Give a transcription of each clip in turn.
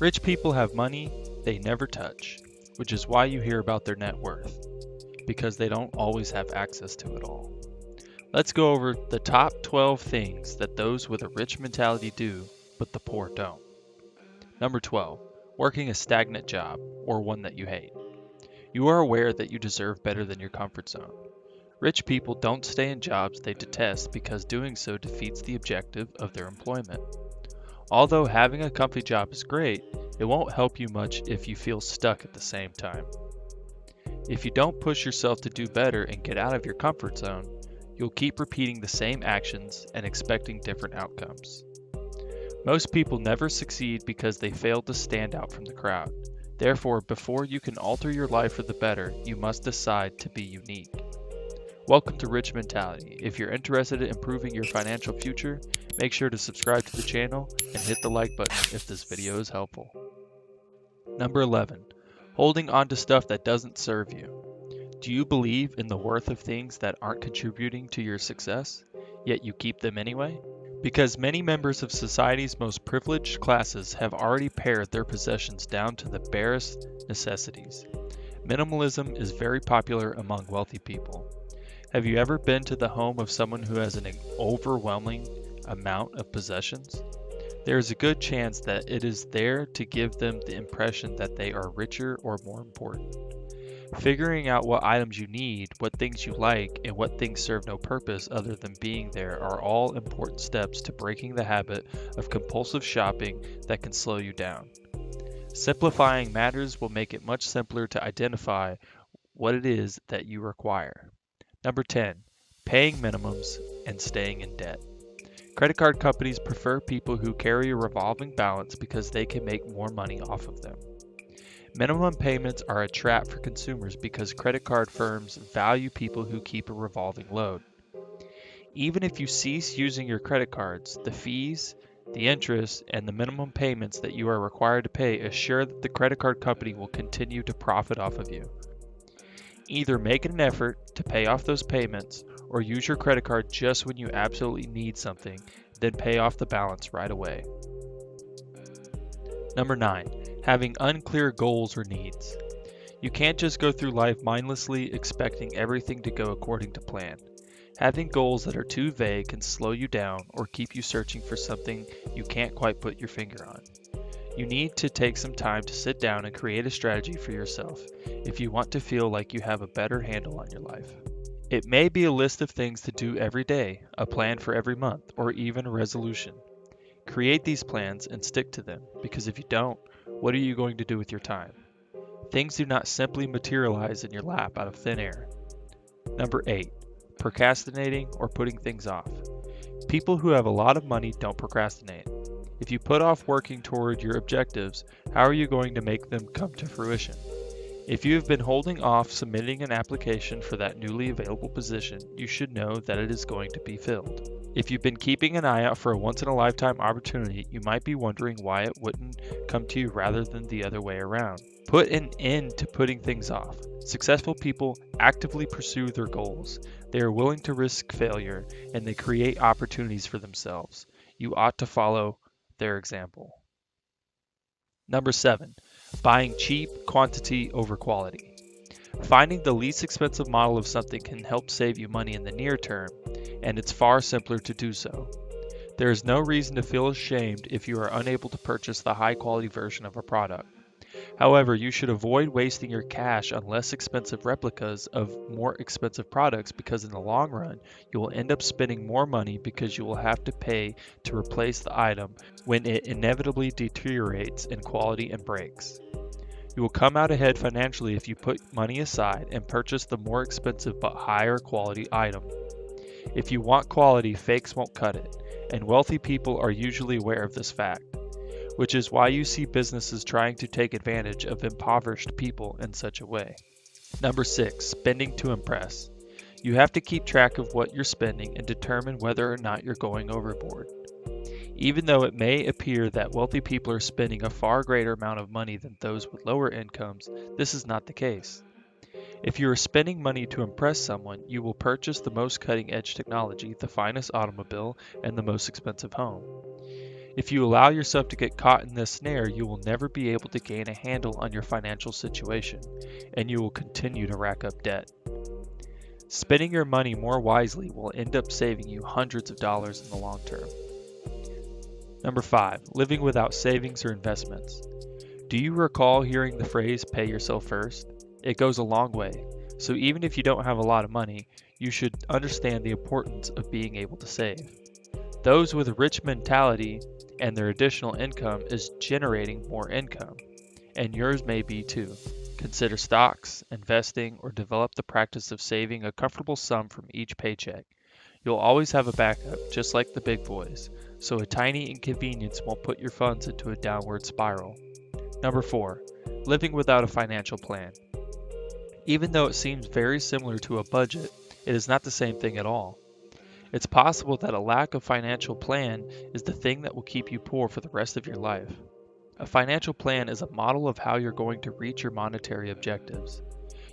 Rich people have money they never touch, which is why you hear about their net worth, because they don't always have access to it all. Let's go over the top 12 things that those with a rich mentality do, but the poor don't. Number 12, working a stagnant job, or one that you hate. You are aware that you deserve better than your comfort zone. Rich people don't stay in jobs they detest because doing so defeats the objective of their employment. Although having a comfy job is great, it won't help you much if you feel stuck at the same time. If you don't push yourself to do better and get out of your comfort zone, you'll keep repeating the same actions and expecting different outcomes. Most people never succeed because they fail to stand out from the crowd. Therefore, before you can alter your life for the better, you must decide to be unique. Welcome to Rich Mentality. If you're interested in improving your financial future, make sure to subscribe to the channel and hit the like button if this video is helpful. Number 11. Holding on to stuff that doesn't serve you. Do you believe in the worth of things that aren't contributing to your success, yet you keep them anyway? Because many members of society's most privileged classes have already pared their possessions down to the barest necessities. Minimalism is very popular among wealthy people. Have you ever been to the home of someone who has an overwhelming amount of possessions? There is a good chance that it is there to give them the impression that they are richer or more important. Figuring out what items you need, what things you like, and what things serve no purpose other than being there are all important steps to breaking the habit of compulsive shopping that can slow you down. Simplifying matters will make it much simpler to identify what it is that you require. Number 10, paying minimums and staying in debt. Credit card companies prefer people who carry a revolving balance because they can make more money off of them. Minimum payments are a trap for consumers because credit card firms value people who keep a revolving load. Even if you cease using your credit cards, the fees, the interest, and the minimum payments that you are required to pay assure that the credit card company will continue to profit off of you. Either make an effort to pay off those payments or use your credit card just when you absolutely need something, then pay off the balance right away. Number 9, having unclear goals or needs. You can't just go through life mindlessly expecting everything to go according to plan. Having goals that are too vague can slow you down or keep you searching for something you can't quite put your finger on. You need to take some time to sit down and create a strategy for yourself if you want to feel like you have a better handle on your life. It may be a list of things to do every day, a plan for every month, or even a resolution. Create these plans and stick to them, because if you don't, what are you going to do with your time? Things do not simply materialize in your lap out of thin air. Number 8, procrastinating or putting things off. People who have a lot of money don't procrastinate. If you put off working toward your objectives, how are you going to make them come to fruition? If you have been holding off submitting an application for that newly available position, you should know that it is going to be filled. If you've been keeping an eye out for a once-in-a-lifetime opportunity, you might be wondering why it wouldn't come to you rather than the other way around. Put an end to putting things off. Successful people actively pursue their goals. They are willing to risk failure, and they create opportunities for themselves. You ought to follow their example. Number 7, buying cheap quantity over quality. Finding the least expensive model of something can help save you money in the near term, and it's far simpler to do so. There is no reason to feel ashamed if you are unable to purchase the high quality version of a product. However, you should avoid wasting your cash on less expensive replicas of more expensive products because in the long run, you will end up spending more money because you will have to pay to replace the item when it inevitably deteriorates in quality and breaks. You will come out ahead financially if you put money aside and purchase the more expensive but higher quality item. If you want quality, fakes won't cut it, and wealthy people are usually aware of this fact, which is why you see businesses trying to take advantage of impoverished people in such a way. Number 6, spending to impress. You have to keep track of what you're spending and determine whether or not you're going overboard. Even though it may appear that wealthy people are spending a far greater amount of money than those with lower incomes, this is not the case. If you are spending money to impress someone, you will purchase the most cutting-edge technology, the finest automobile, and the most expensive home. If you allow yourself to get caught in this snare, you will never be able to gain a handle on your financial situation, and you will continue to rack up debt. Spending your money more wisely will end up saving you hundreds of dollars in the long term. Number 5, living without savings or investments. Do you recall hearing the phrase, pay yourself first? It goes a long way, so even if you don't have a lot of money, you should understand the importance of being able to save. Those with a rich mentality and their additional income is generating more income, and yours may be too. Consider stocks, investing, or develop the practice of saving a comfortable sum from each paycheck. You'll always have a backup, just like the big boys, so a tiny inconvenience won't put your funds into a downward spiral. Number 4, living without a financial plan. Even though it seems very similar to a budget, it is not the same thing at all. It's possible that a lack of financial plan is the thing that will keep you poor for the rest of your life. A financial plan is a model of how you're going to reach your monetary objectives.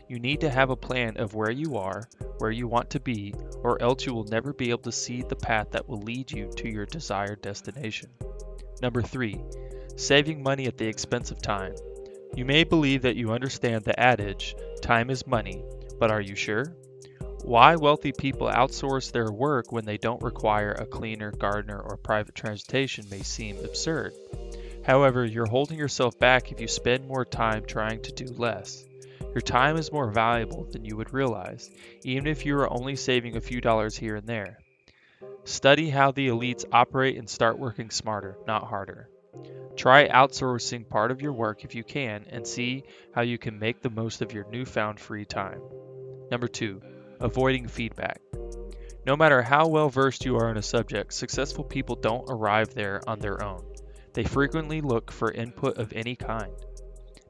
You need to have a plan of where you are, where you want to be, or else you will never be able to see the path that will lead you to your desired destination. Number 3, saving money at the expense of time. You may believe that you understand the adage, time is money, but are you sure? Why wealthy people outsource their work when they don't require a cleaner, gardener, or private transportation may seem absurd. However, you're holding yourself back if you spend more time trying to do less. Your time is more valuable than you would realize, even if you are only saving a few dollars here and there. Study how the elites operate and start working smarter, not harder. Try outsourcing part of your work if you can and see how you can make the most of your newfound free time. Number 2, avoiding feedback. No matter how well versed you are in a subject, successful people don't arrive there on their own. They frequently look for input of any kind.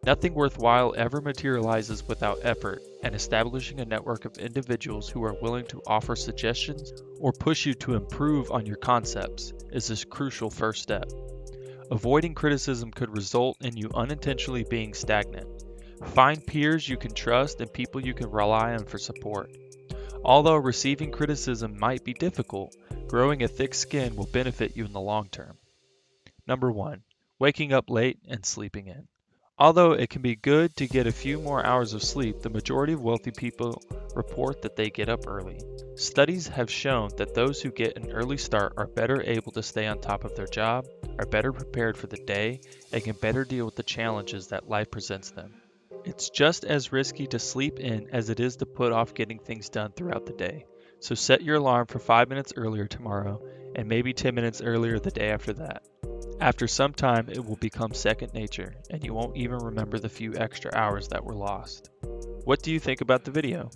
Nothing worthwhile ever materializes without effort, and establishing a network of individuals who are willing to offer suggestions or push you to improve on your concepts is a crucial first step. Avoiding criticism could result in you unintentionally being stagnant. Find peers you can trust and people you can rely on for support. Although receiving criticism might be difficult, growing a thick skin will benefit you in the long term. Number 1, waking up late and sleeping in. Although it can be good to get a few more hours of sleep, the majority of wealthy people report that they get up early. Studies have shown that those who get an early start are better able to stay on top of their job, are better prepared for the day, and can better deal with the challenges that life presents them. It's just as risky to sleep in as it is to put off getting things done throughout the day. So set your alarm for 5 minutes earlier tomorrow and maybe 10 minutes earlier the day after that. After some time, it will become second nature and you won't even remember the few extra hours that were lost. What do you think about the video?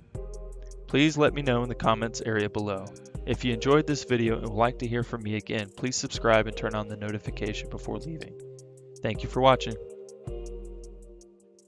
Please let me know in the comments area below. If you enjoyed this video and would like to hear from me again, please subscribe and turn on the notification before leaving. Thank you for watching.